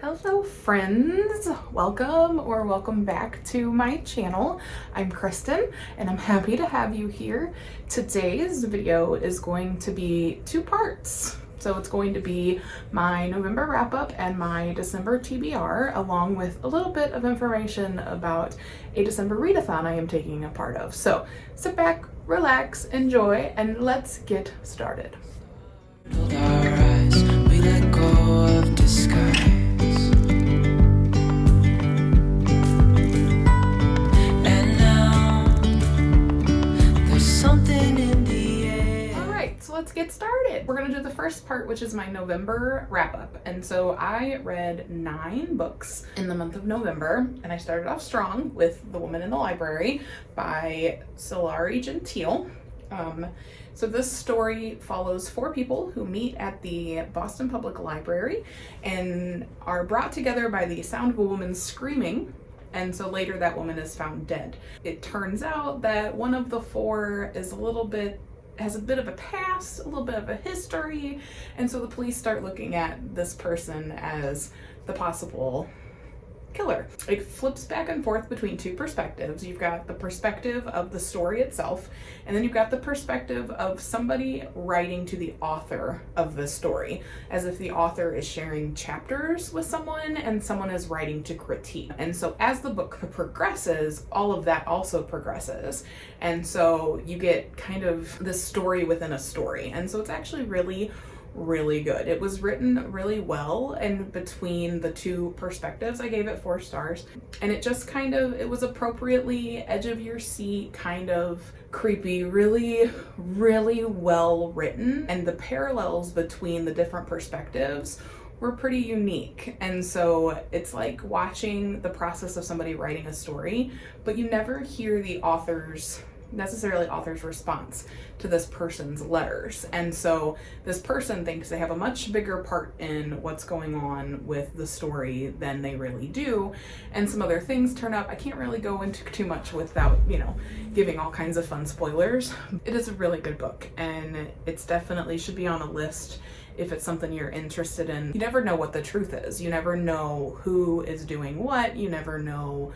Hello friends, welcome back to my channel. I'm Kristen and I'm happy to have you here. Today's video is going to be two parts. So it's going to be my November wrap up and my December TBR, along with a little bit of information about a December readathon I am taking a part of. So sit back, relax, enjoy, and let's get started. Our eyes, we let go of disguise. And now there's something in the air. All right, so let's get started. We're gonna do the first part, which is my November wrap up. And so I read 9 books in the month of November, and I started off strong with The Woman in the Library by Silari Gentile. So this story follows 4 people who meet at the Boston Public Library and are brought together by the sound of a woman screaming, and so later that woman is found dead. It turns out that one of the 4 is has a bit of a past, a little bit of a history, and so the police start looking at this person as the possible killer. It flips back and forth between 2 perspectives. You've got the perspective of the story itself, and then you've got the perspective of somebody writing to the author of the story, as if the author is sharing chapters with someone and someone is writing to critique. And so as the book progresses, all of that also progresses. And so you get kind of this story within a story. And so it's actually really good. It was written really well, and between the 2 perspectives I gave it 4 stars, and it just it was appropriately edge of your seat, kind of creepy, really well written, and the parallels between the different perspectives were pretty unique. And so it's like watching the process of somebody writing a story, but you never hear the author's response to this person's letters. And so this person thinks they have a much bigger part in what's going on with the story than they really do. And some other things turn up. I can't really go into too much without, giving all kinds of fun spoilers. It is a really good book, and it's definitely should be on a list if it's something you're interested in. You never know what the truth is. You never know who is doing what. You never know.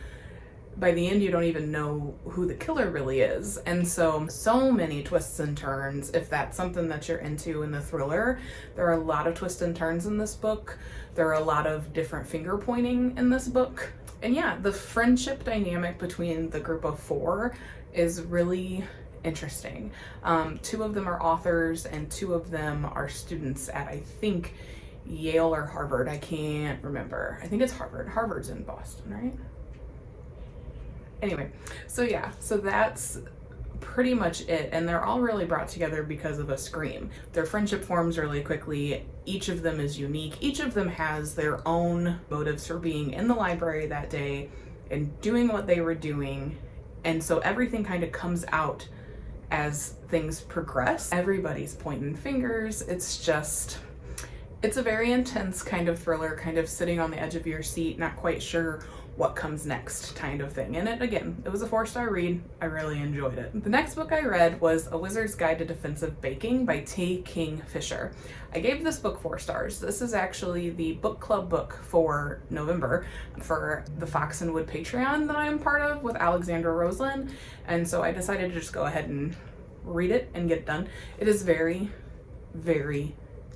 By the end, you don't even know who the killer really is. And so many twists and turns. If that's something that you're into in the thriller, there are a lot of twists and turns in this book. There are a lot of different finger pointing in this book. And yeah, the friendship dynamic between the group of 4 is really interesting. 2 of them are authors and 2 of them are students at, I think, Yale or Harvard. I can't remember. I think it's Harvard. Harvard's in Boston, right? Anyway, so that's pretty much it, and they're all really brought together because of a scream. Their friendship forms really quickly. Each of them is unique. Each of them has their own motives for being in the library that day and doing what they were doing, and so everything kind of comes out as things progress. Everybody's pointing fingers. It's a very intense kind of thriller, kind of sitting on the edge of your seat, not quite sure what comes next kind of thing. And it was a 4-star read. I really enjoyed it. The next book I read was A Wizard's Guide to Defensive Baking by T. King Fisher. I gave this book 4 stars. This is actually the book club book for November for the Fox and Wood Patreon that I am part of with Alexandra Roseland. And so I decided to just go ahead and read it and get it done. It is very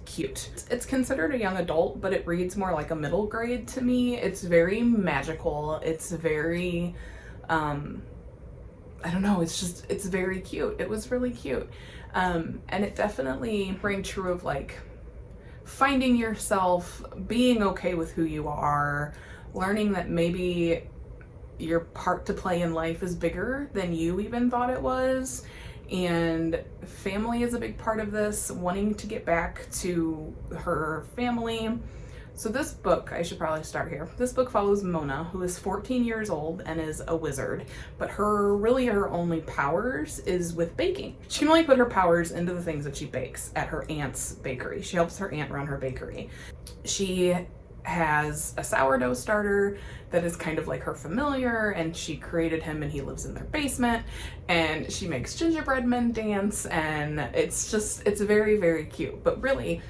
cute. It's considered a young adult, but it reads more like a middle grade to me. It's very magical. It's very, I don't know, it's very cute. It was really cute. And it definitely rang true of like finding yourself, being okay with who you are, learning that maybe your part to play in life is bigger than you even thought it was. And family is a big part of this, wanting to get back to her family. So this book, I should probably start here. This book follows Mona, who is 14 years old and is a wizard, but her only powers is with baking. She can only put her powers into the things that she bakes at her aunt's bakery. She helps her aunt run her bakery. She has a sourdough starter that is kind of like her familiar, and she created him and he lives in their basement, and she makes gingerbread men dance, and it's very cute. But really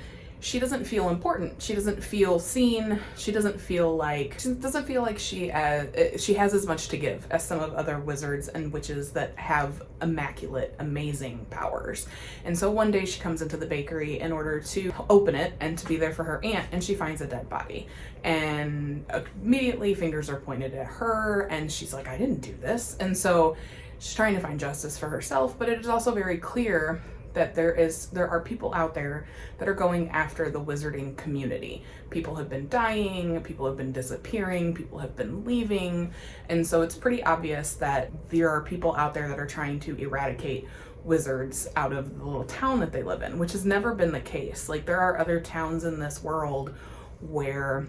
she doesn't feel important. She doesn't feel seen. She doesn't feel like she has as much to give as some of other wizards and witches that have immaculate, amazing powers. And so one day she comes into the bakery in order to open it and to be there for her aunt, and she finds a dead body. And immediately fingers are pointed at her, and she's like, I didn't do this. And so she's trying to find justice for herself, but it is also very clear that there are people out there that are going after the wizarding community. People have been dying, people have been disappearing, people have been leaving, and so it's pretty obvious that there are people out there that are trying to eradicate wizards out of the little town that they live in, which has never been the case. Like, there are other towns in this world where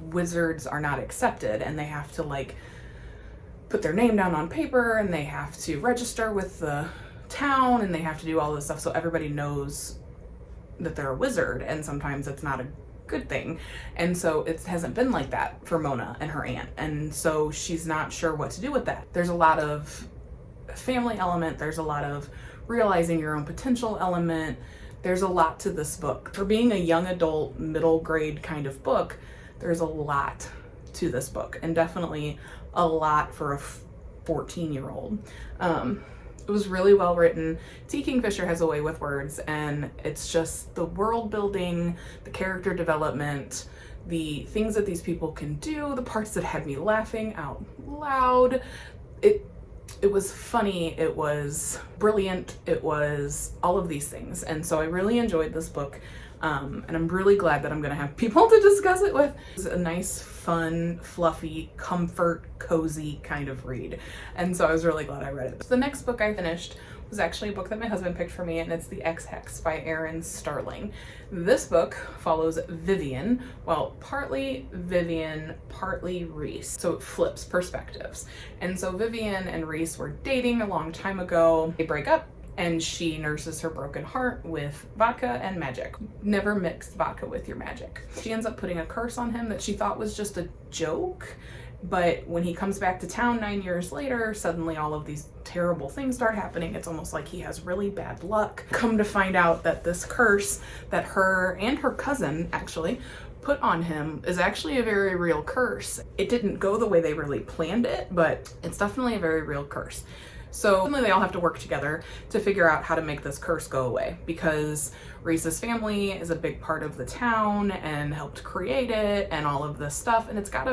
wizards are not accepted, and they have to like put their name down on paper, and they have to register with the town, and they have to do all this stuff so everybody knows that they're a wizard, and sometimes it's not a good thing. And so it hasn't been like that for Mona and her aunt, and so she's not sure what to do with that. There's a lot of family element, there's a lot of realizing your own potential element, there's a lot to this book. For being a young adult, middle grade kind of book, there's a lot to this book, and definitely a lot for a 14-year-old. It was really well written. T. Kingfisher has a way with words, and it's just the world building, the character development, the things that these people can do, the parts that had me laughing out loud. It was funny, it was brilliant, it was all of these things. And so I really enjoyed this book. And I'm really glad that I'm gonna have people to discuss it with. It's a nice, fun, fluffy, comfort, cozy kind of read. And so I was really glad I read it. So the next book I finished was actually a book that my husband picked for me, and it's The Ex-Hex by Erin Starling. This book follows Vivian, well, partly Vivian, partly Reese. So it flips perspectives. And so Vivian and Reese were dating a long time ago. They break up, and she nurses her broken heart with vodka and magic. Never mix vodka with your magic. She ends up putting a curse on him that she thought was just a joke, but when he comes back to town 9 years later, suddenly all of these terrible things start happening. It's almost like he has really bad luck. Come to find out that this curse that her and her cousin actually put on him is actually a very real curse. It didn't go the way they really planned it, but it's definitely a very real curse. So suddenly they all have to work together to figure out how to make this curse go away, because Reese's family is a big part of the town and helped create it and all of this stuff. And it's got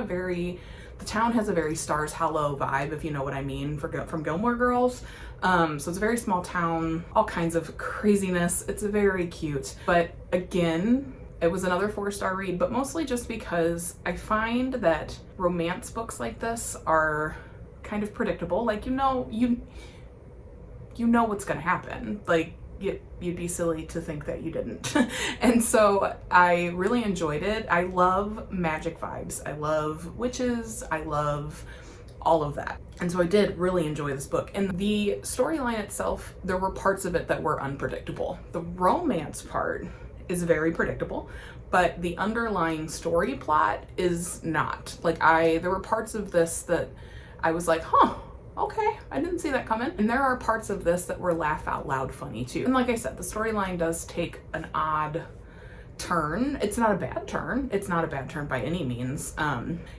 the town has a very Stars Hollow vibe, if you know what I mean, from Gilmore Girls. So it's a very small town, all kinds of craziness. It's very cute. But again, it was another 4-star read, but mostly just because I find that romance books like this are kind of predictable. Like, you know what's gonna happen. Like, you'd be silly to think that you didn't. And so I really enjoyed it. I love magic vibes. I love witches. I love all of that. And so I did really enjoy this book. And the storyline itself, there were parts of it that were unpredictable. The romance part is very predictable, but the underlying story plot is not. Like, there were parts of this that I was like, huh, okay, I didn't see that coming. And there are parts of this that were laugh out loud funny too. And like I said, the storyline does take an odd turn. It's not a bad turn. It's not a bad turn by any means.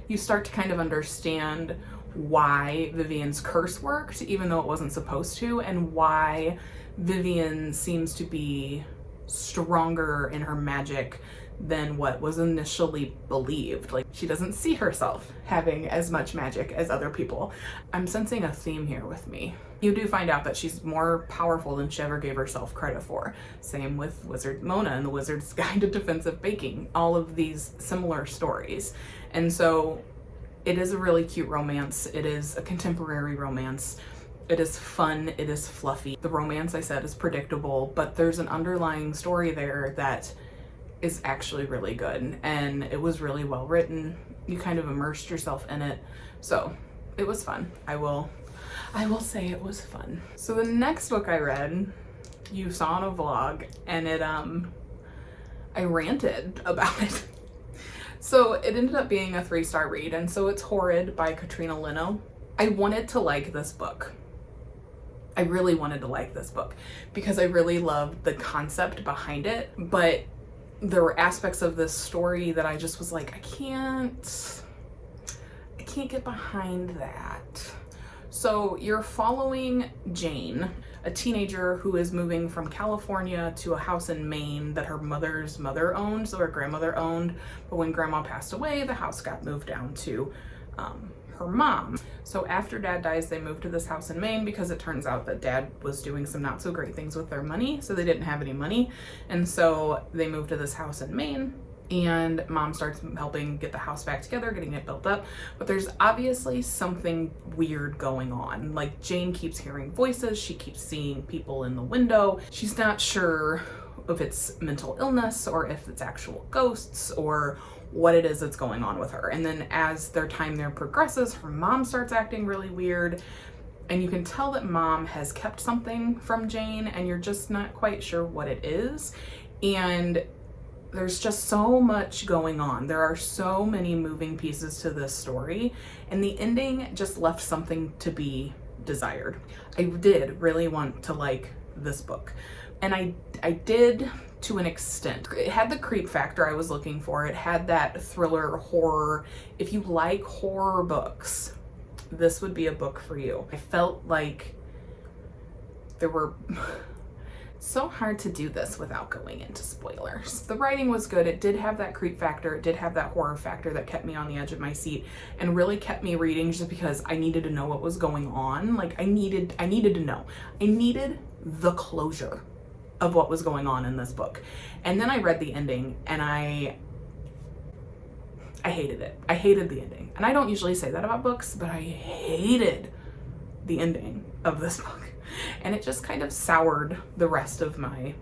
You start to kind of understand why Vivian's curse worked, even though it wasn't supposed to, and why Vivian seems to be stronger in her magic than what was initially believed. Like, she doesn't see herself having as much magic as other people. I'm sensing a theme here with me. You do find out that she's more powerful than she ever gave herself credit for. Same with Wizard Mona and the Wizard's Guide to Defensive Baking. All of these similar stories. And so it is a really cute romance. It is a contemporary romance. It is fun, it is fluffy. The romance, I said, is predictable, but there's an underlying story there that is actually really good, and it was really well written. You kind of immersed yourself in it, so it was fun. I will say it was fun. So the next book I read, you saw in a vlog, and I ranted about it. So it ended up being a 3-star read, and so it's Horrid by Katrina Leno. I wanted to like this book. I really wanted to like this book because I really loved the concept behind it, but there were aspects of this story that I just was like, I can't get behind that. So you're following Jane, a teenager who is moving from California to a house in Maine that her mother's mother owned, so her grandmother owned, but when grandma passed away, the house got moved down to her mom. So after dad dies, they moved to this house in Maine because it turns out that dad was doing some not so great things with their money, so they didn't have any money, and so they moved to this house in Maine. And mom starts helping get the house back together, getting it built up. But there's obviously something weird going on. Like, Jane keeps hearing voices. She keeps seeing people in the window. She's not sure if it's mental illness or if it's actual ghosts or what it is that's going on with her. And then as their time there progresses, her mom starts acting really weird. And you can tell that mom has kept something from Jane, and you're just not quite sure what it is. And there's just so much going on. There are so many moving pieces to this story, and the ending just left something to be desired. I did really want to like this book, and I did to an extent. It had the creep factor I was looking for. It had that thriller horror. If you like horror books, this would be a book for you. I felt like there were so hard to do this without going into spoilers. The writing was good. It did have that creep factor. It did have that horror factor that kept me on the edge of my seat and really kept me reading just because I needed to know what was going on. Like, I needed to know. I needed the closure of what was going on in this book. And then I read the ending, and I hated it. I hated the ending. And I don't usually say that about books, but I hated the ending of this book. And it just kind of soured the rest of my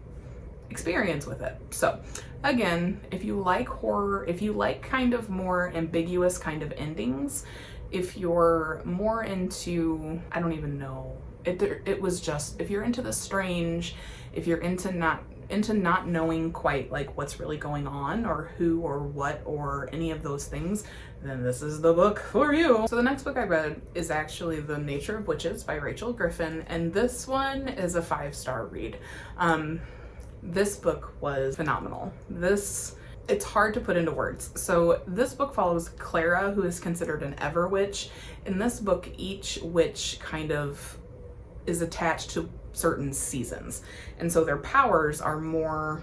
experience with it. So again, if you like horror, if you like kind of more ambiguous kind of endings, if you're more into, I don't even know, it was just, if you're into the strange, if you're into not knowing quite like what's really going on or who or what or any of those things, then this is the book for you. So the next book I read is actually The Nature of Witches by Rachel Griffin, and this one is a 5-star read. This book was phenomenal. It's hard to put into words. So this book follows Clara, who is considered an ever witch. In this book, each witch kind of is attached to certain seasons, and so their powers are more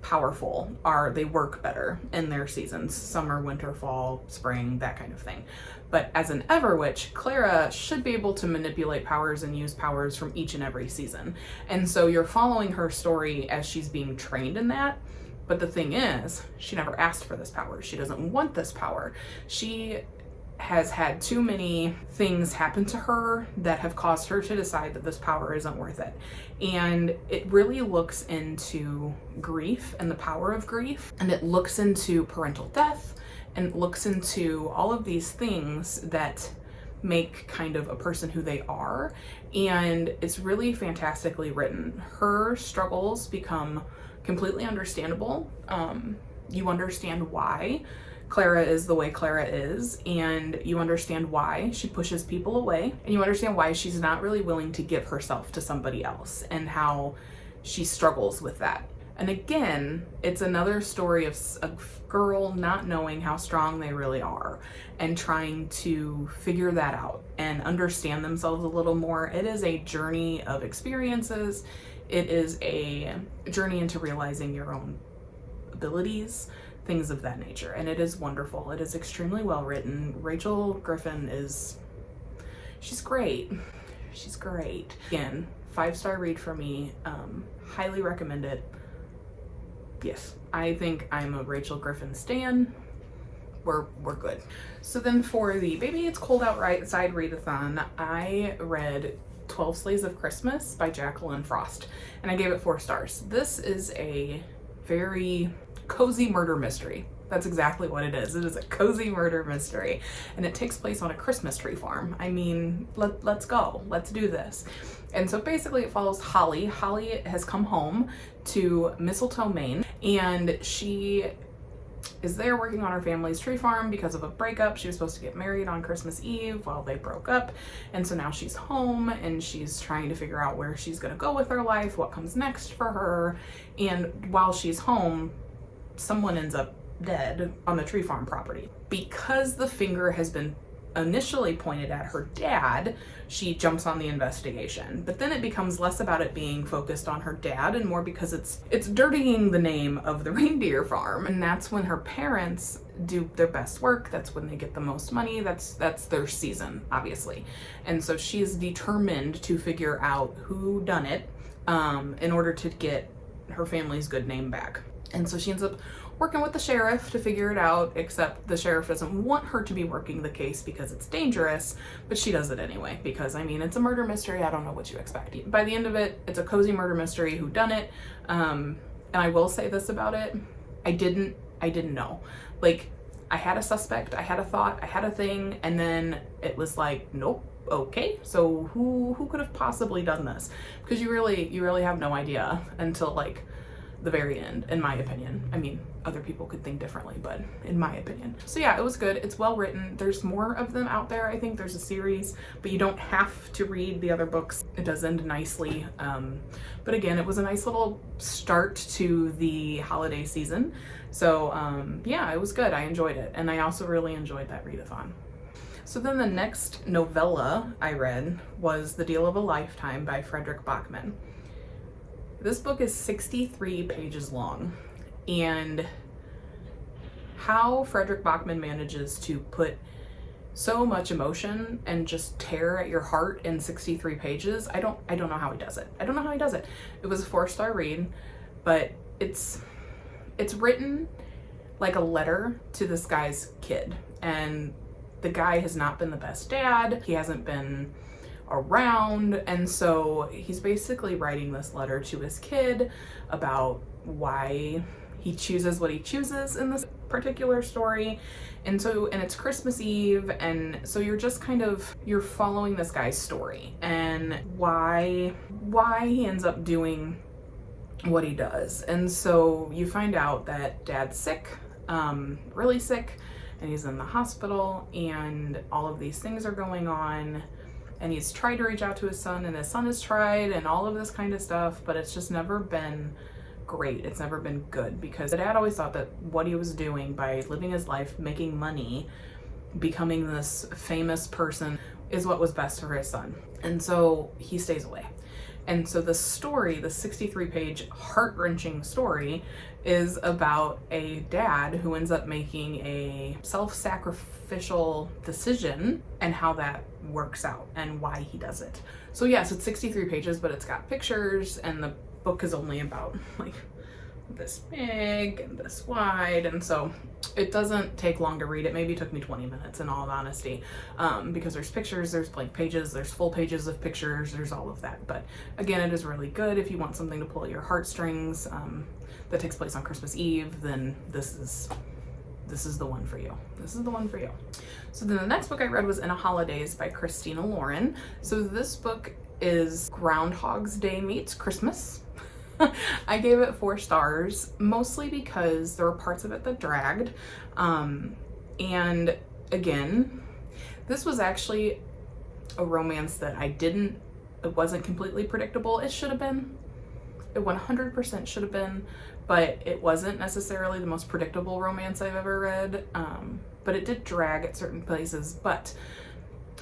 powerful, they work better in their seasons: summer, winter, fall, spring, that kind of thing. But as an ever witch, Clara should be able to manipulate powers and use powers from each and every season, and so you're following her story as she's being trained in that. But the thing is, she never asked for this power. She doesn't want this power. She has had too many things happen to her that have caused her to decide that this power isn't worth it. And it really looks into grief and the power of grief, and it looks into parental death, and it looks into all of these things that make kind of a person who they are. And it's really fantastically written. Her struggles become completely understandable. You understand why Clara is the way Clara is, and you understand why she pushes people away, and you understand why she's not really willing to give herself to somebody else and how she struggles with that. And again, it's another story of a girl not knowing how strong they really are and trying to figure that out and understand themselves a little more. It is a journey of experiences. It is a journey into realizing your own abilities, things of that nature, and it is wonderful. It is extremely well written. Rachel Griffin she's great. She's great. Again, 5-star read for me. Highly recommend it. Yes, I think I'm a Rachel Griffin stan. We're good. So then for the Baby It's Cold Outside readathon, I read 12 Sleighs of Christmas by Jacqueline Frost, and I gave it 4 stars. This is a very cozy murder mystery. That's exactly what it is. It is a cozy murder mystery, and it takes place on a Christmas tree farm. I mean, let's go. Let's do this. And so basically it follows Holly. Holly has come home to Mistletoe, Maine, and she is there working on her family's tree farm because of a breakup. She was supposed to get married on Christmas Eve while they broke up, and so now she's home and she's trying to figure out where she's gonna go with her life, what comes next for her. And while she's home, someone ends up dead on the tree farm property. Because the finger has been initially pointed at her dad, she jumps on the investigation. But then it becomes less about it being focused on her dad and more because it's dirtying the name of the reindeer farm. And that's when her parents do their best work. That's when they get the most money. That's their season, obviously. And so she is determined to figure out who done it in order to get her family's good name back. And so she ends up working with the sheriff to figure it out, except the sheriff doesn't want her to be working the case because it's dangerous, but she does it anyway because, I mean, it's a murder mystery. I don't know what you expect. By the end of it, it's a cozy murder mystery, whodunit. And I will say this about it. I didn't know. Like, I had a suspect, I had a thought, I had a thing, and then it was like, nope. Okay, so who could have possibly done this? Because you really have no idea until like the very end, in my opinion. I mean, other people could think differently, but in my opinion. So yeah, it was good. It's well written. There's more of them out there. I think there's a series, but you don't have to read the other books. It does end nicely. But again, it was a nice little start to the holiday season. So yeah, it was good. I enjoyed it. And I also really enjoyed that readathon. So then the next novella I read was The Deal of a Lifetime by FREDRIK BACKMAN. This book is 63 pages long, and how FREDRIK BACKMAN manages to put so much emotion and just tear at your heart in 63 pages, I don't know how he does it. I don't know how he does it. It was a 4-star read, but it's written like a letter to this guy's kid, and the guy has not been the best dad. He hasn't been around, and so he's basically writing this letter to his kid about why he chooses what he chooses in this particular story. And it's Christmas Eve, and so you're just you're following this guy's story and why he ends up doing what he does. And so you find out that dad's sick, really sick, and he's in the hospital, and all of these things are going on, and he's tried to reach out to his son, and his son has tried, and all of this kind of stuff, but it's just never been great. It's never been good, because the dad always thought that what he was doing by living his life, making money, becoming this famous person is what was best for his son. And so he stays away. And so the story, the 63-page heart-wrenching story, is about a dad who ends up making a self-sacrificial decision and how that works out and why he does it. So yes, it's 63 pages, but it's got pictures, and the book is only about like this big and this wide, and so it doesn't take long to read. It maybe took me 20 minutes in all honesty, because there's pictures, there's blank pages, there's full pages of pictures, there's all of that. But again, it is really good if you want something to pull at your heartstrings that takes place on Christmas Eve. Then this is the one for you. This is the one for you. So then the next book I read was In a Holidays by Christina Lauren. So this book is Groundhog's Day meets Christmas. I gave it 4 stars, mostly because there were parts of it that dragged. And again, this was actually a romance that it wasn't completely predictable. It should have been. It 100% should have been, but it wasn't necessarily the most predictable romance I've ever read. But it did drag at certain places. But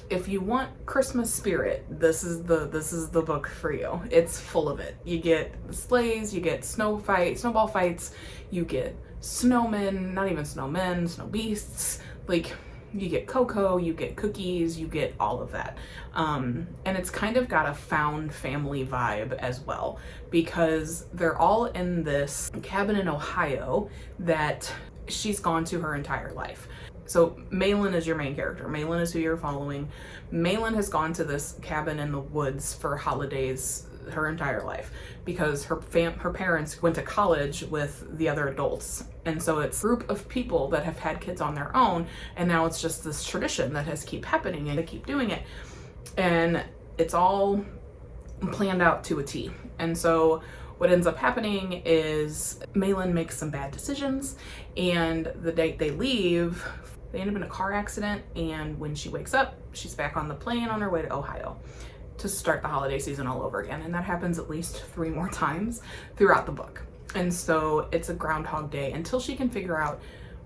if you want Christmas spirit, this is the book for you. It's full of it. You get sleighs, you get snowball fights, you get snowmen, not even snowmen, snow beasts, like you get cocoa, you get cookies, you get all of that. And it's kind of got a found family vibe as well, because they're all in this cabin in Ohio that she's gone to her entire life. So Malin is your main character. Malin is who you're following. Malin has gone to this cabin in the woods for holidays her entire life because her parents went to college with the other adults. And so it's a group of people that have had kids on their own, and now it's just this tradition that has keep happening, and they keep doing it. And it's all planned out to a T. And so what ends up happening is Malin makes some bad decisions, and the date they leave, they end up in a car accident, and when she wakes up, she's back on the plane on her way to Ohio to start the holiday season all over again. And that happens at least 3 more times throughout the book. And so it's a Groundhog Day until she can figure out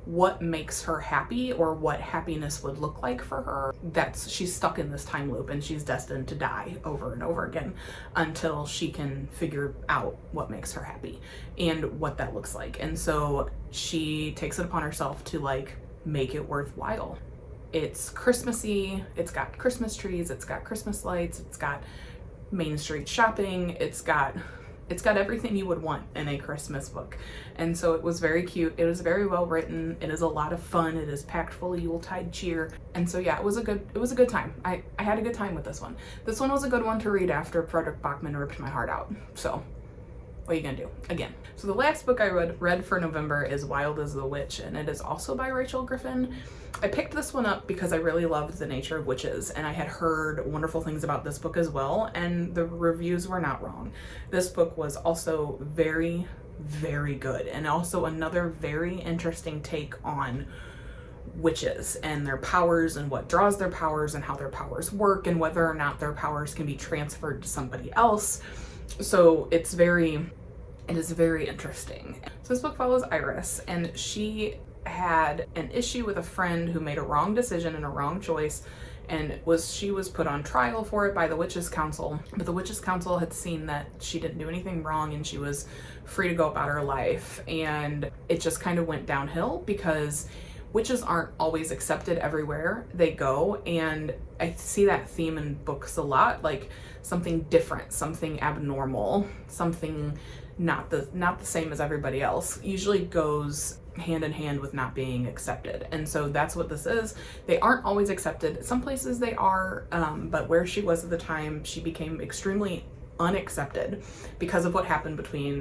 what makes her happy or what happiness would look like for her. She's stuck in this time loop and she's destined to die over and over again until she can figure out what makes her happy and what that looks like. And so she takes it upon herself to like make it worthwhile. It's Christmassy, it's got Christmas trees, it's got Christmas lights, it's got Main Street shopping, it's got everything you would want in a Christmas book. And so it was very cute. It was very well written. It is a lot of fun. It is packed full of Yuletide cheer. And so yeah, it was a good time. I had a good time with this one. This one was a good one to read after FREDRIK BACKMAN ripped my heart out. So what are you gonna do? Again. So the last book I read for November is Wild as the Witch, and it is also by Rachel Griffin. I picked this one up because I really loved the nature of witches, and I had heard wonderful things about this book as well, and the reviews were not wrong. This book was also very, very good, and also another very interesting take on witches and their powers and what draws their powers and how their powers work and whether or not their powers can be transferred to somebody else. So it is very interesting. So this book follows Iris, and she had an issue with a friend who made a wrong decision and a wrong choice, and she was put on trial for it by the Witches' Council. But the Witches' Council had seen that she didn't do anything wrong and she was free to go about her life. And it just kind of went downhill because witches aren't always accepted everywhere they go. And I see that theme in books a lot, like something different, something abnormal, something not the same as everybody else usually goes hand in hand with not being accepted. And so that's what this is. They aren't always accepted. Some places they are, but where she was at the time, she became extremely unaccepted because of what happened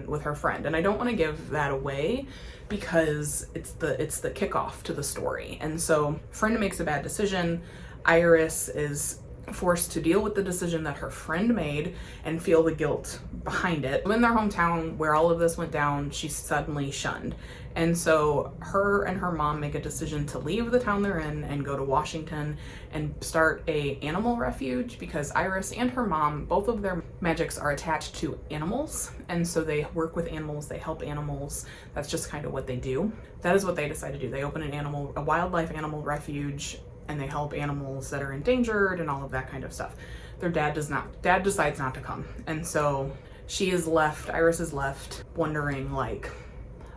with her friend. And I don't want to give that away because it's the kickoff to the story. And so friend makes a bad decision. Iris is forced to deal with the decision that her friend made and feel the guilt behind it. In their hometown where all of this went down, she's suddenly shunned. And so her and her mom make a decision to leave the town they're in and go to Washington and start a animal refuge because Iris and her mom, both of their magics are attached to animals. And so they work with animals, they help animals. That's just kind of what they do. That is what they decide to do. They open a wildlife animal refuge, and they help animals that are endangered and all of that kind of stuff. Their dad decides not to come. And so Iris is left wondering like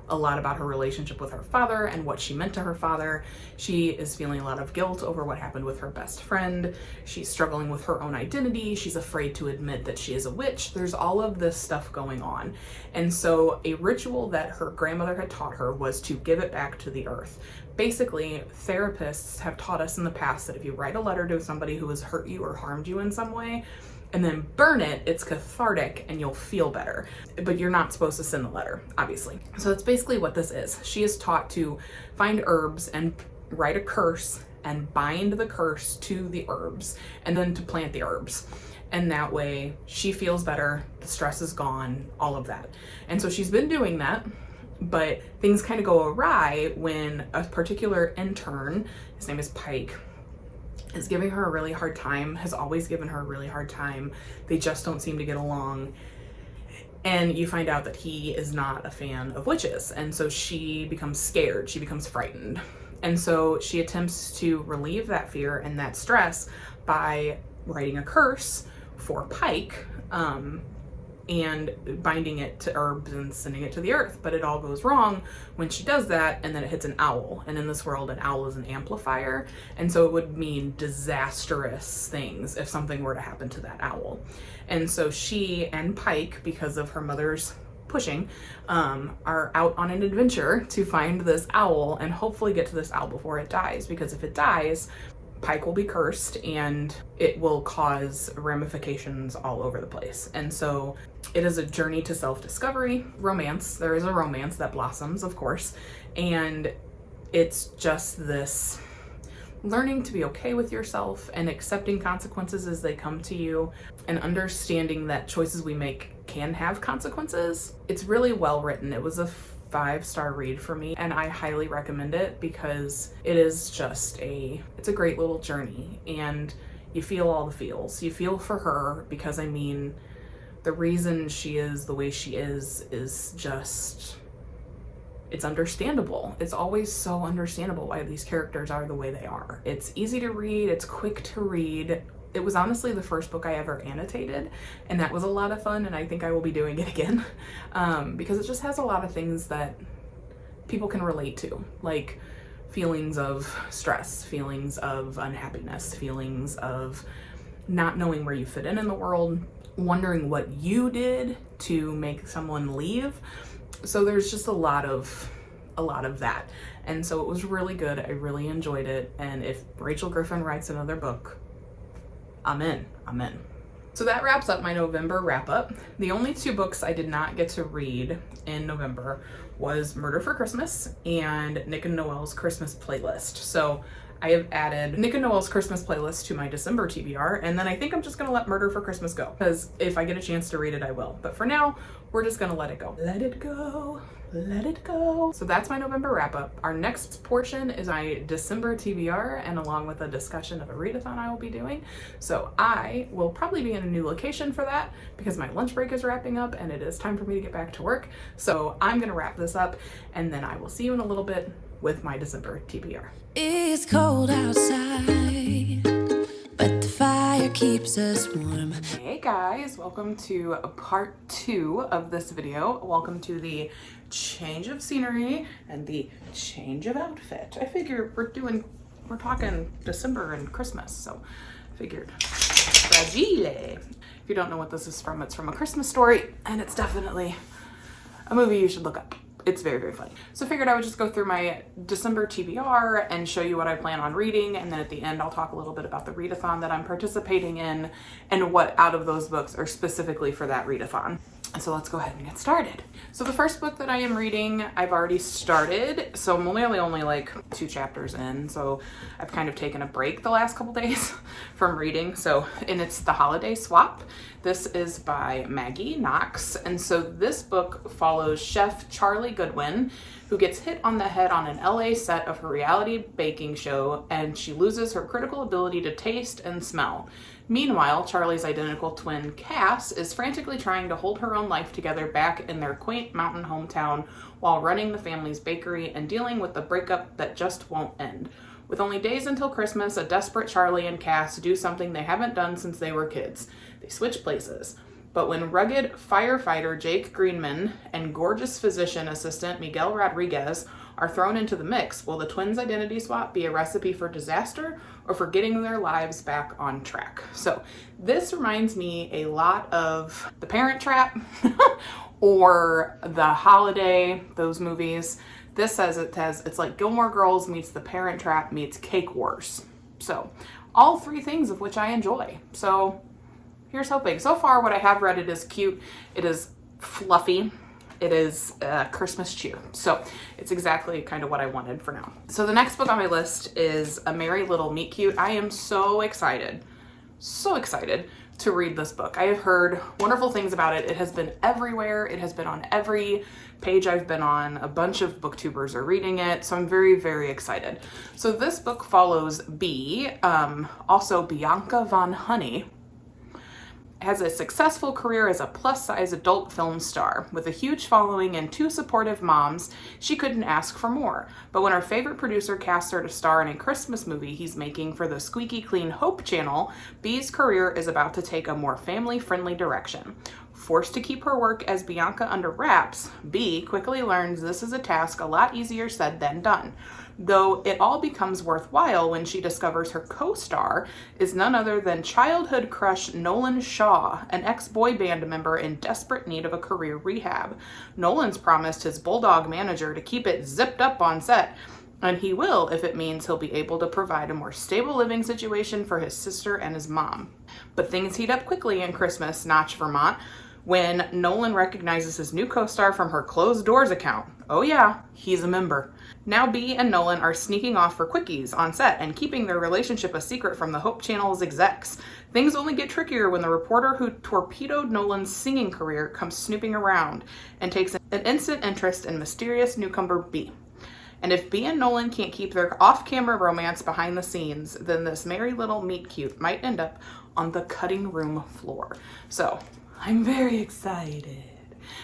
a lot about her relationship with her father and what she meant to her father. She is feeling a lot of guilt over what happened with her best friend. She's struggling with her own identity. She's afraid to admit that she is a witch. There's all of this stuff going on. And so a ritual that her grandmother had taught her was to give it back to the earth. Basically, therapists have taught us in the past that if you write a letter to somebody who has hurt you or harmed you in some way, and then burn it, it's cathartic and you'll feel better. But you're not supposed to send the letter, obviously. So that's basically what this is. She is taught to find herbs and write a curse and bind the curse to the herbs and then to plant the herbs. And that way she feels better, the stress is gone, all of that. And so she's been doing that, but things kind of go awry when a particular intern, his name is Pike, is giving her a really hard time, has always given her a really hard time. They just don't seem to get along. And you find out that he is not a fan of witches. And so she becomes scared, she becomes frightened. And so she attempts to relieve that fear and that stress by writing a curse for Pike, and binding it to herbs and sending it to the earth. But it all goes wrong when she does that, and then it hits an owl. And in this world, an owl is an amplifier. And so it would mean disastrous things if something were to happen to that owl. And so she and Pike, because of her mother's pushing, are out on an adventure to find this owl and hopefully get to this owl before it dies. Because if it dies, Pike will be cursed and it will cause ramifications all over the place. And so it is a journey to self-discovery, romance. There is a romance that blossoms, of course, and it's just this learning to be okay with yourself and accepting consequences as they come to you and understanding that choices we make can have consequences. It's really well written. It was a 5-star read for me, and I highly recommend it because it is just it's a great little journey, and you feel all the feels. You feel for her because, I mean, the reason she is the way she is just, it's understandable. It's always so understandable why these characters are the way they are. It's easy to read, it's quick to read. It was honestly the first book I ever annotated, and that was a lot of fun, and I think I will be doing it again because it just has a lot of things that people can relate to, like feelings of stress, feelings of unhappiness, feelings of not knowing where you fit in the world, wondering what you did to make someone leave. So there's just a lot of that. And so it was really good. I really enjoyed it. And if Rachel Griffin writes another book, I'm in. So that wraps up my November wrap up. The only two books I did not get to read in November was Murder for Christmas and Nick and Noelle's Christmas playlist. So I have added Nick and Noelle's Christmas playlist to my December TBR, and then I think I'm just gonna let Murder for Christmas go, because if I get a chance to read it, I will. But for now, we're just gonna let it go. Let it go, let it go. So that's my November wrap up. Our next portion is my December TBR, and along with a discussion of a readathon I will be doing. So I will probably be in a new location for that because my lunch break is wrapping up and it is time for me to get back to work. So I'm gonna wrap this up, and then I will see you in a little bit with my December TBR. It's cold outside, but the fire keeps us warm. Hey guys, welcome to part 2 of this video. Welcome to the change of scenery and the change of outfit. I figure we're talking December and Christmas, so I figured fragile. If you don't know what this is from, it's from A Christmas Story, and it's definitely a movie you should look up. It's very, very funny. So I figured I would just go through my December TBR and show you what I plan on reading, and then at the end I'll talk a little bit about the readathon that I'm participating in and what out of those books are specifically for that readathon. And so let's go ahead and get started. So the first book that I am reading, I've already started. So I'm only like 2 chapters in. So I've kind of taken a break the last couple days from reading. And it's The Holiday Swap. This is by Maggie Knox. And so this book follows chef Charlie Goodwin, who gets hit on the head on an LA set of her reality baking show, and she loses her critical ability to taste and smell. Meanwhile, Charlie's identical twin, Cass, is frantically trying to hold her own life together back in their quaint mountain hometown while running the family's bakery and dealing with the breakup that just won't end. With only days until Christmas, a desperate Charlie and Cass do something they haven't done since they were kids. They switch places. But when rugged firefighter Jake Greenman and gorgeous physician assistant Miguel Rodriguez are thrown into the mix, will the twins' identity swap be a recipe for disaster or for getting their lives back on track? So this reminds me a lot of The Parent Trap or The Holiday, those movies. This says it's like Gilmore Girls meets The Parent Trap meets Cake Wars. So all 3 things of which I enjoy. So here's hoping. So far what I have read, it is cute, it is fluffy, it is Christmas cheer. So it's exactly kind of what I wanted for now. So the next book on my list is A Merry Little Meet Cute. I am so excited to read this book. I have heard wonderful things about it. It has been everywhere. It has been on every page I've been on. A bunch of booktubers are reading it. So I'm very, very excited. So this book follows B, also Bianca Von Honey, has a successful career as a plus-size adult film star. With a huge following and 2 supportive moms, she couldn't ask for more. But when her favorite producer casts her to star in a Christmas movie he's making for the squeaky clean Hope Channel, Bee's career is about to take a more family-friendly direction. Forced to keep her work as Bianca under wraps, Bee quickly learns this is a task a lot easier said than done. Though it all becomes worthwhile when she discovers her co-star is none other than childhood crush Nolan Shaw, an ex-boy band member in desperate need of a career rehab. Nolan's promised his bulldog manager to keep it zipped up on set, and he will if it means he'll be able to provide a more stable living situation for his sister and his mom. But things heat up quickly in Christmas Notch, Vermont, when Nolan recognizes his new co-star from her closed doors account. Oh yeah, he's a member. Now Bee and Nolan are sneaking off for quickies on set and keeping their relationship a secret from the Hope Channel's execs. Things only get trickier when the reporter who torpedoed Nolan's singing career comes snooping around and takes an instant interest in mysterious newcomer Bee. And if Bee and Nolan can't keep their off-camera romance behind the scenes, then this merry little meet cute might end up on the cutting room floor. So I'm very excited.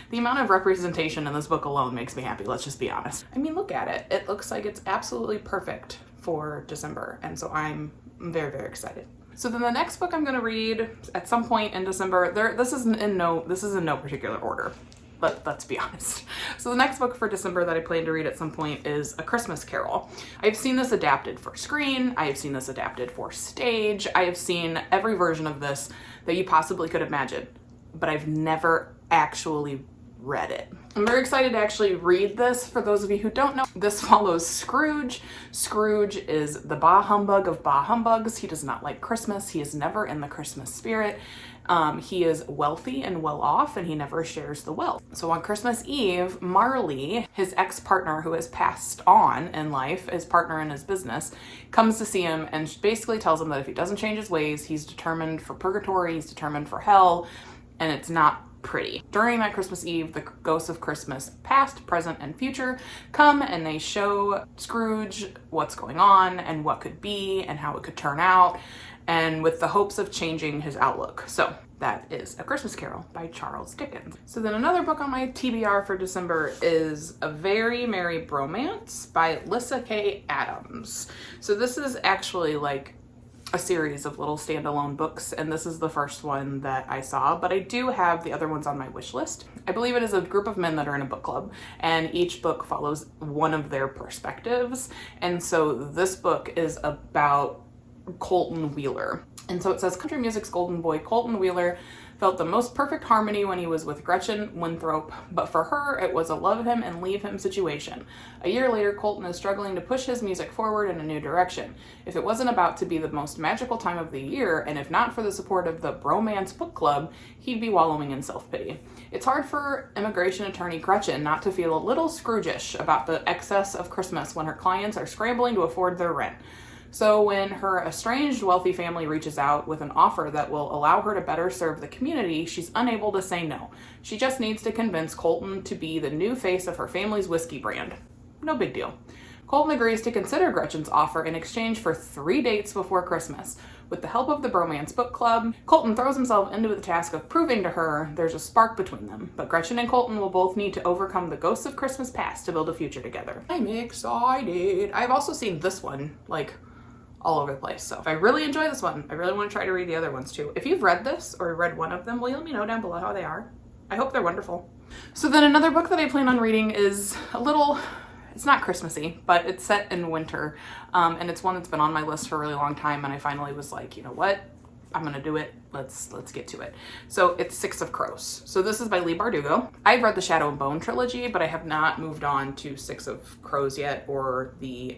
The amount of representation in this book alone makes me happy, let's just be honest. I mean, look at it. It looks like it's absolutely perfect for December, and so I'm very, very excited. So then the next book I'm going to read at some point in December, this is in no particular order, but let's be honest. So the next book for December that I plan to read at some point is A Christmas Carol. I've seen this adapted for screen. I have seen this adapted for stage. I have seen every version of this that you possibly could imagine, but I've never actually read it. I'm very excited to actually read this. For those of you who don't know, this follows Scrooge. Scrooge is the bah humbug of bah humbugs. He does not like Christmas. He is never in the Christmas spirit. He is wealthy and well off, and he never shares the wealth. So on Christmas Eve, Marley, his ex-partner who has passed on in life, his partner in his business, comes to see him and basically tells him that if he doesn't change his ways, he's determined for purgatory, he's determined for hell, and it's not pretty. During that Christmas Eve, the ghosts of Christmas past, present, and future come and they show Scrooge what's going on and what could be and how it could turn out, and with the hopes of changing his outlook. So that is A Christmas Carol by Charles Dickens. So then another book on my TBR for December is A Very Merry Bromance by Lyssa Kay Adams. So this is actually like a series of little standalone books, and this is the first one that I saw, but I do have the other ones on my wish list. I believe it is a group of men that are in a book club, and each book follows one of their perspectives, and so this book is about Colton Wheeler. And so it says, country music's golden boy Colton Wheeler felt the most perfect harmony when he was with Gretchen Winthrop, but for her, it was a love him and leave him situation. A year later, Colton is struggling to push his music forward in a new direction. If it wasn't about to be the most magical time of the year, and if not for the support of the Bromance Book Club, he'd be wallowing in self-pity. It's hard for immigration attorney Gretchen not to feel a little Scrooge-ish about the excess of Christmas when her clients are scrambling to afford their rent. So when her estranged wealthy family reaches out with an offer that will allow her to better serve the community, she's unable to say no. She just needs to convince Colton to be the new face of her family's whiskey brand. No big deal. Colton agrees to consider Gretchen's offer in exchange for 3 dates before Christmas. With the help of the Bromance Book Club, Colton throws himself into the task of proving to her there's a spark between them, but Gretchen and Colton will both need to overcome the ghosts of Christmas past to build a future together. I'm excited. I've also seen this one, like, all over the place. So if I really enjoy this one, I really want to try to read the other ones too. If you've read this or read one of them, will you let me know down below how they are? I hope they're wonderful. So then another book that I plan on reading is a little, it's not Christmassy, but it's set in winter. And it's one that's been on my list for a really long time. And I finally was like, you know what? I'm gonna do it. Let's get to it. So it's Six of Crows. So this is by Leigh Bardugo. I've read the Shadow and Bone trilogy, but I have not moved on to Six of Crows yet, or the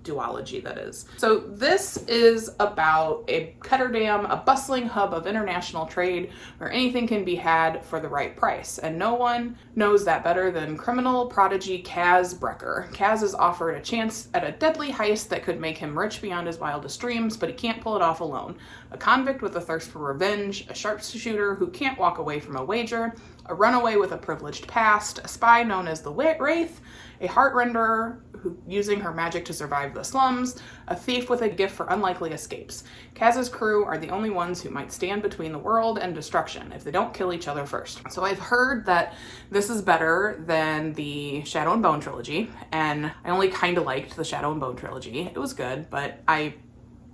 duology that is. So this is about a Ketterdam, a bustling hub of international trade where anything can be had for the right price. And no one knows that better than criminal prodigy Kaz Brecker. Kaz is offered a chance at a deadly heist that could make him rich beyond his wildest dreams, but he can't pull it off alone. A convict with a thirst for revenge, a sharpshooter who can't walk away from a wager, a runaway with a privileged past, a spy known as the Wraith, a heart-renderer who using her magic to survive the slums, a thief with a gift for unlikely escapes. Kaz's crew are the only ones who might stand between the world and destruction if they don't kill each other first. So I've heard that this is better than the Shadow and Bone trilogy, and I only kind of liked the Shadow and Bone trilogy. It was good, but I'm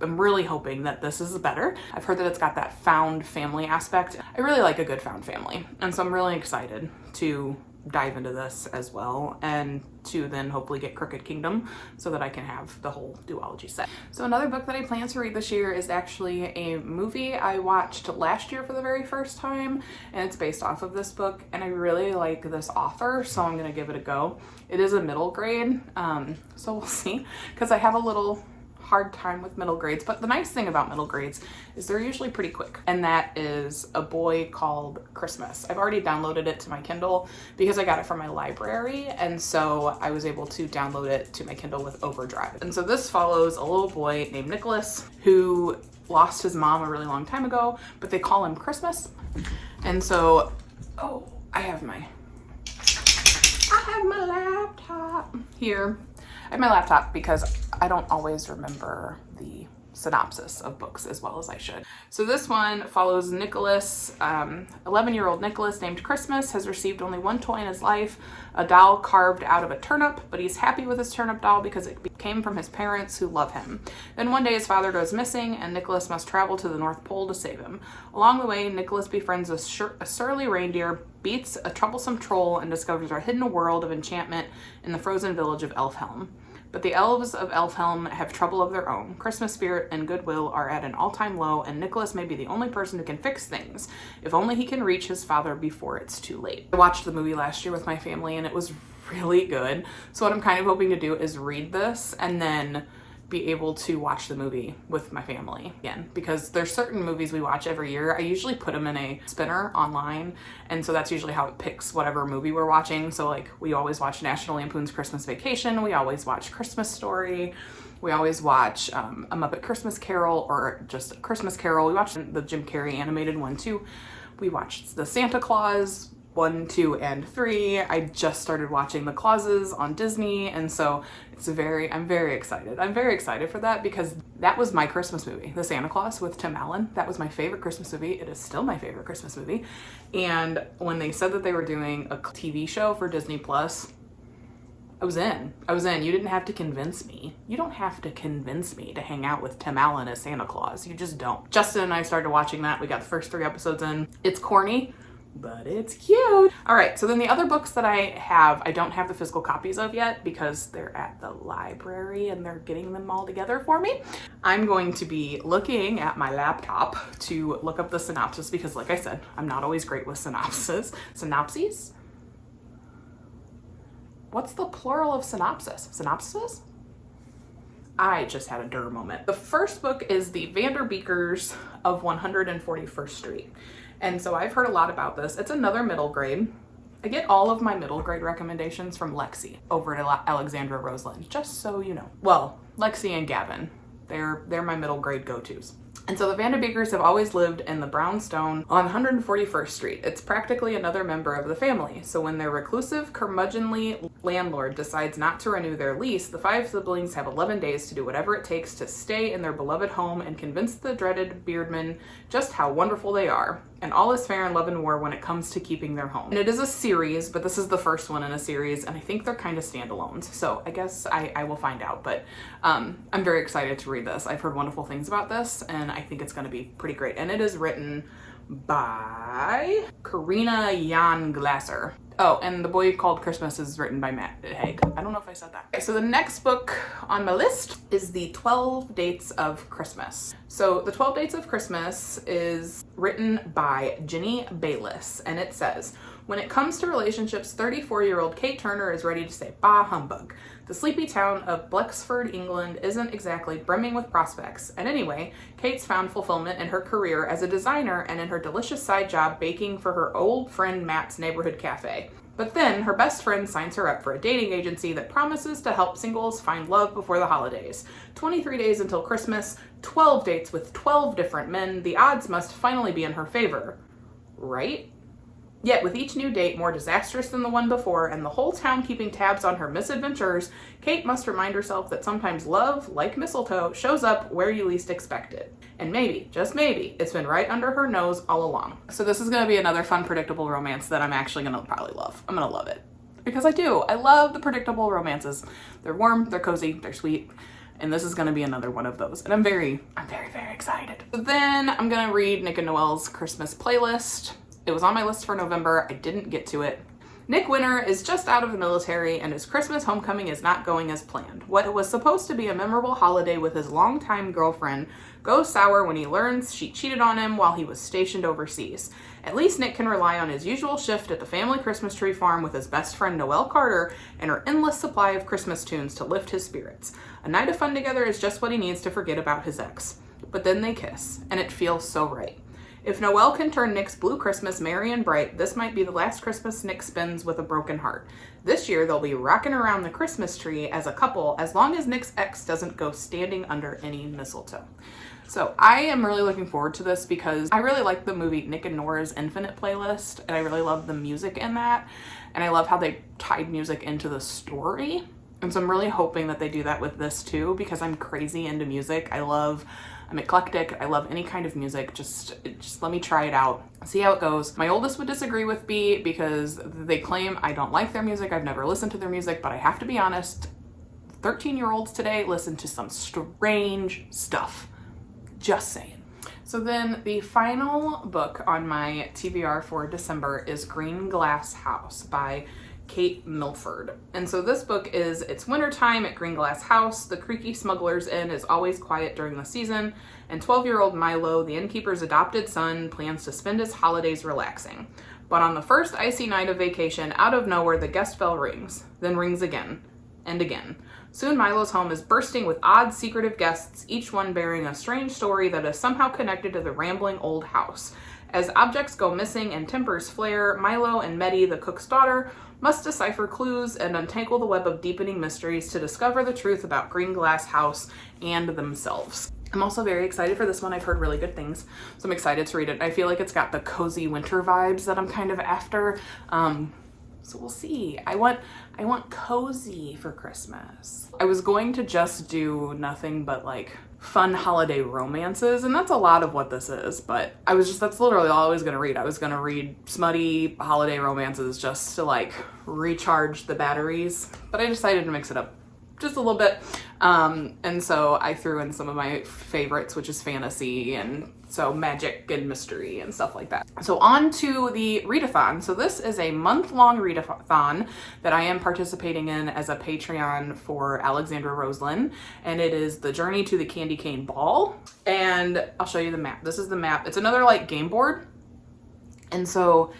really hoping that this is better. I've heard that it's got that found family aspect. I really like a good found family, and so I'm really excited to dive into this as well, and to then hopefully get Crooked Kingdom so that I can have the whole duology set. So another book that I plan to read this year is actually a movie I watched last year for the very first time, and it's based off of this book, and I really like this author, so I'm gonna give it a go. It is a middle grade, so we'll see, because I have a little hard time with middle grades, but the nice thing about middle grades is they're usually pretty quick, and that is A Boy Called Christmas. I've already downloaded it to my Kindle because I got it from my library, and so I was able to download it to my Kindle with Overdrive. And so this follows a little boy named Nicholas who lost his mom a really long time ago, but they call him Christmas. And so, oh, I have my laptop here. I have my laptop because I don't always remember the synopsis of books as well as I should. So this one follows Nicholas. 11-year-old Nicholas named Christmas has received only one toy in his life, a doll carved out of a turnip, but he's happy with his turnip doll because it came from his parents who love him. Then one day his father goes missing and Nicholas must travel to the North Pole to save him. Along the way, Nicholas befriends a surly reindeer, beats a troublesome troll, and discovers a hidden world of enchantment in the frozen village of Elfhelm. But the elves of Elfhelm have trouble of their own. Christmas spirit and goodwill are at an all-time low, and Nicholas may be the only person who can fix things, if only he can reach his father before it's too late. I watched the movie last year with my family, and it was really good. So what I'm kind of hoping to do is read this and then be able to watch the movie with my family again, because there's certain movies we watch every year. I usually put them in a spinner online, and so that's usually how it picks whatever movie we're watching. So like we always watch National Lampoon's Christmas Vacation, we always watch Christmas Story, we always watch A Muppet Christmas Carol, or just a Christmas Carol. We watched the Jim Carrey animated one too. We watched the Santa Claus 1, 2, and 3. I just started watching The Clauses on Disney, and so I'm very excited. I'm very excited for that because that was my Christmas movie, The Santa Claus with Tim Allen. That was my favorite Christmas movie. It is still my favorite Christmas movie. And when they said that they were doing a TV show for Disney Plus, I was in. You didn't have to convince me. You don't have to convince me to hang out with Tim Allen as Santa Claus. You just don't. Justin and I started watching that. We got the first 3 episodes in. It's corny, but it's cute. All right, so then the other books that I don't have the physical copies of yet because they're at the library and they're getting them all together for me. I'm going to be looking at my laptop to look up the synopsis because, like I said, I'm not always great with synopses. Synopses? What's the plural of synopsis? Synopsis? I just had a der moment. The first book is The Vanderbeekers of 141st Street. And so I've heard a lot about this. It's another middle grade. I get all of my middle grade recommendations from Lexi over at Alexandra Roseland, just so you know. Well, Lexi and Gavin, they're my middle grade go-tos. And so the Vanderbeekers have always lived in the brownstone on 141st Street. It's practically another member of the family. So when their reclusive, curmudgeonly landlord decides not to renew their lease, the 5 siblings have 11 days to do whatever it takes to stay in their beloved home and convince the dreaded Beardman just how wonderful they are. And all is fair in love and war when it comes to keeping their home. And it is a series, but this is the first one in a series, and I think they're kind of standalones. So I guess I will find out, but I'm very excited to read this. I've heard wonderful things about this, and I think it's going to be pretty great. And it is written by Karina Jan Glasser. Oh, and The Boy Called Christmas is written by Matt Haig. I don't know if I said that. Okay, so the next book on my list is The 12 Dates of Christmas. So The 12 Dates of Christmas is written by Ginny Bayliss, and it says, when it comes to relationships, 34-year-old Kate Turner is ready to say bah humbug. The sleepy town of Blexford, England isn't exactly brimming with prospects. And anyway, Kate's found fulfillment in her career as a designer and in her delicious side job baking for her old friend Matt's neighborhood cafe. But then her best friend signs her up for a dating agency that promises to help singles find love before the holidays. 23 days until Christmas, 12 dates with 12 different men. The odds must finally be in her favor. Right? Yet with each new date more disastrous than the one before and the whole town keeping tabs on her misadventures, Kate must remind herself that sometimes love, like mistletoe, shows up where you least expect it. And maybe, just maybe, it's been right under her nose all along. So this is going to be another fun, predictable romance that I'm actually going to probably love. I'm going to love it. Because I do. I love the predictable romances. They're warm, they're cozy, they're sweet. And this is going to be another one of those. And I'm very, very excited. So then I'm going to read Nick and Noelle's Christmas playlist. It was on my list for November. I didn't get to it. Nick Winter is just out of the military and his Christmas homecoming is not going as planned. What was supposed to be a memorable holiday with his longtime girlfriend goes sour when he learns she cheated on him while he was stationed overseas. At least Nick can rely on his usual shift at the family Christmas tree farm with his best friend Noelle Carter and her endless supply of Christmas tunes to lift his spirits. A night of fun together is just what he needs to forget about his ex. But then they kiss, and it feels so right. If Noelle can turn Nick's blue Christmas merry and bright, this might be the last Christmas Nick spends with a broken heart. This year, they'll be rocking around the Christmas tree as a couple as long as Nick's ex doesn't go standing under any mistletoe. So I am really looking forward to this because I really like the movie Nick and Nora's Infinite playlist, and I really love the music in that, and I love how they tied music into the story. And so I'm really hoping that they do that with this too, because I'm crazy into music. I'm eclectic. I love any kind of music. Just let me try it out, see how it goes. My oldest would disagree with me because they claim I don't like their music. I've never listened to their music, but I have to be honest, 13-year-olds today listen to some strange stuff. Just saying. So then the final book on my TBR for December is Green Glass House by Kate Milford. And so this book is, it's wintertime at Green Glass House. The creaky smuggler's inn is always quiet during the season, and 12-year-old Milo, the innkeeper's adopted son, plans to spend his holidays relaxing. But on the first icy night of vacation, out of nowhere, the guest bell rings, then rings again and again. Soon Milo's home is bursting with odd, secretive guests, each one bearing a strange story that is somehow connected to the rambling old house. As objects go missing and tempers flare, Milo and Meddy, the cook's daughter, must decipher clues and untangle the web of deepening mysteries to discover the truth about Green Glass House and themselves. I'm also very excited for this one. I've heard really good things, so I'm excited to read it. I feel like it's got the cozy winter vibes that I'm kind of after. So we'll see. I want cozy for Christmas. I was going to just do nothing but like fun holiday romances, and that's a lot of what this is, but that's literally all I was gonna read. I was gonna read smutty holiday romances just to like recharge the batteries, but I decided to mix it up just a little bit. And so I threw in some of my favorites, which is fantasy, and so magic and mystery and stuff like that. So on to the readathon. So this is a month-long readathon that I am participating in as a Patreon for Alexandra Roselyn, and it is the Journey to the Candy Cane Ball. And I'll show you the map. This is the map. It's another like game board, and so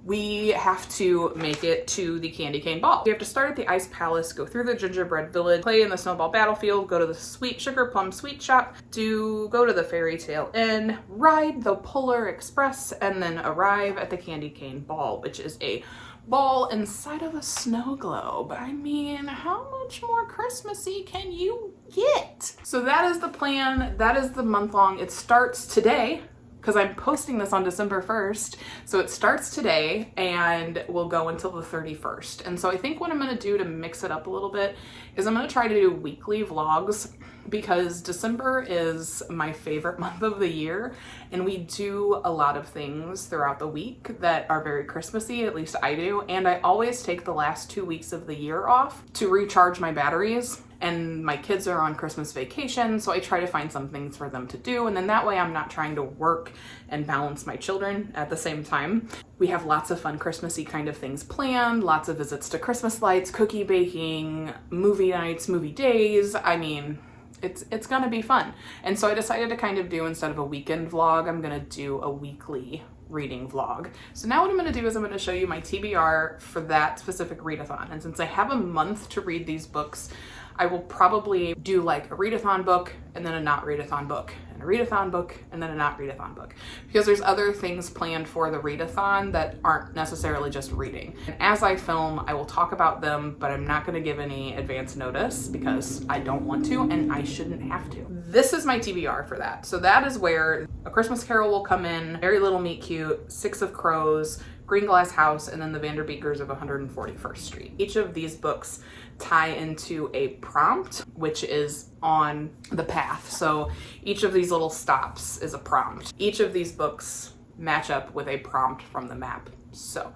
we have to make it to the Candy Cane Ball. We have to start at the Ice Palace, go through the Gingerbread Village, play in the Snowball Battlefield, go to the Sweet Sugar Plum Sweet Shop, go to the Fairy Tale Inn, ride the Polar Express, and then arrive at the Candy Cane Ball, which is a ball inside of a snow globe. I mean, how much more Christmassy can you get? So that is the plan. That is the month long. It starts today, because I'm posting this on December 1st. So it starts today and will go until the 31st. And so I think what I'm gonna do to mix it up a little bit is I'm gonna try to do weekly vlogs, because December is my favorite month of the year, and we do a lot of things throughout the week that are very Christmassy, at least I do, and I always take the last 2 weeks of the year off to recharge my batteries. And my kids are on Christmas vacation, so I try to find some things for them to do, and then that way I'm not trying to work and balance my children at the same time. We have lots of fun Christmassy kind of things planned, lots of visits to Christmas lights, cookie baking, movie nights, movie days. I mean, it's gonna be fun. And so I decided to kind of do, instead of a weekend vlog, I'm gonna do a weekly reading vlog. So now what I'm gonna do is I'm gonna show you my TBR for that specific readathon. And since I have a month to read these books, I will probably do like a readathon book and then a not readathon book, and a readathon book and then a not readathon book, because there's other things planned for the readathon that aren't necessarily just reading. And as I film, I will talk about them, but I'm not going to give any advance notice because I don't want to, and I shouldn't have to. This is my TBR for that. So that is where A Christmas Carol will come in, Very Little Meet Cute, Six of Crows, Green Glass House, and then the Vanderbeekers of 141st Street. Each of these books tie into a prompt, which is on the path. So each of these little stops is a prompt. Each of these books match up with a prompt from the map. So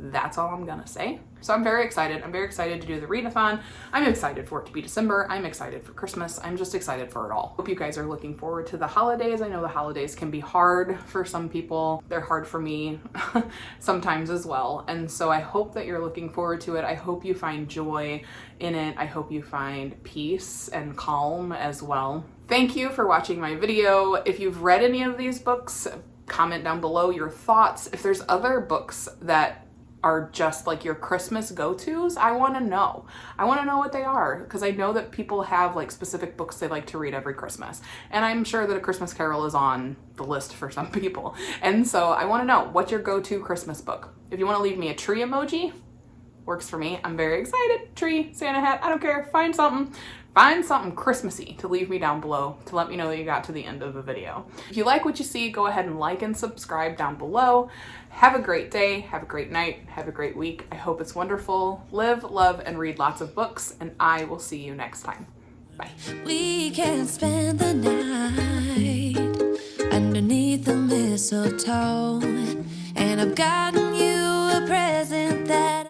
that's all I'm gonna say. So I'm very excited. I'm very excited to do the readathon. I'm excited for it to be December. I'm excited for Christmas. I'm just excited for it all. Hope you guys are looking forward to the holidays. I know the holidays can be hard for some people. They're hard for me sometimes as well. And so I hope that you're looking forward to it. I hope you find joy in it. I hope you find peace and calm as well. Thank you for watching my video. If you've read any of these books, comment down below your thoughts. If there's other books that are just like your Christmas go-tos, I want to know. I want to know what they are, because I know that people have like specific books they like to read every Christmas, and I'm sure that A Christmas Carol is on the list for some people. And so I want to know, what's your go-to Christmas book? If you want to leave me a tree emoji, works for me. I'm very excited. Tree, Santa hat, I don't care. Find something. Find something Christmassy to leave me down below to let me know that you got to the end of the video. If you like what you see, go ahead and like and subscribe down below. Have a great day, have a great night, have a great week. I hope it's wonderful. Live, love, and read lots of books, and I will see you next time. Bye. We can spend the night underneath the mistletoe, and I've gotten you a present that